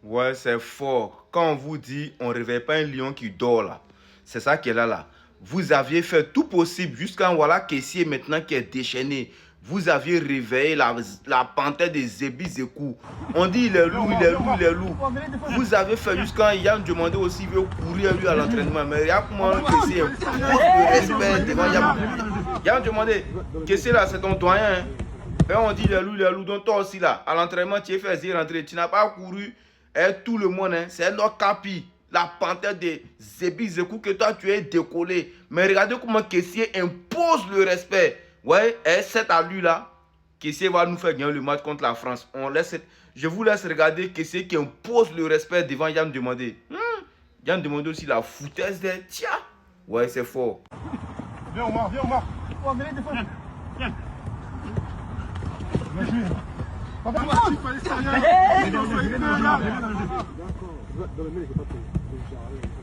Ouais, c'est fort. Quand on vous dit, on ne réveille pas un lion qui dort là. C'est ça qui est là. Vous aviez fait tout possible jusqu'à voilà caissier maintenant qui est déchaîné. Vous aviez réveillé la panthère des Zébi Zekou. On dit il est loup, il est loup, il est loup. Vous avez fait jusqu'à Yann demandé aussi, il veut courir lui à l'entraînement. Mais il y a comment un caissier impose le respect devant Yann. Yann demandé, caissier là, c'est ton doyen. Hein? Et on dit il est loup, donc toi aussi là, à l'entraînement, tu es fait rentrer, tu n'as pas couru. Et tout le monde, hein, c'est notre capi, la panthère des Zébi Zekou que toi tu es décollé. Mais regardez comment caissier impose le respect. Ouais, et c'est à lui là, caissier va nous faire gagner le match contre la France. Je vous laisse regarder caissier qui impose le respect devant Yann Demandé. Yann Demandé aussi la foutaise des tiens. Ouais, c'est fort. Viens Omar, viens Omar. Oh, venez défendre. Viens. Viens jouer. Papa, il fallait se faire. D'accord. Dans le mail, il n'y a pas de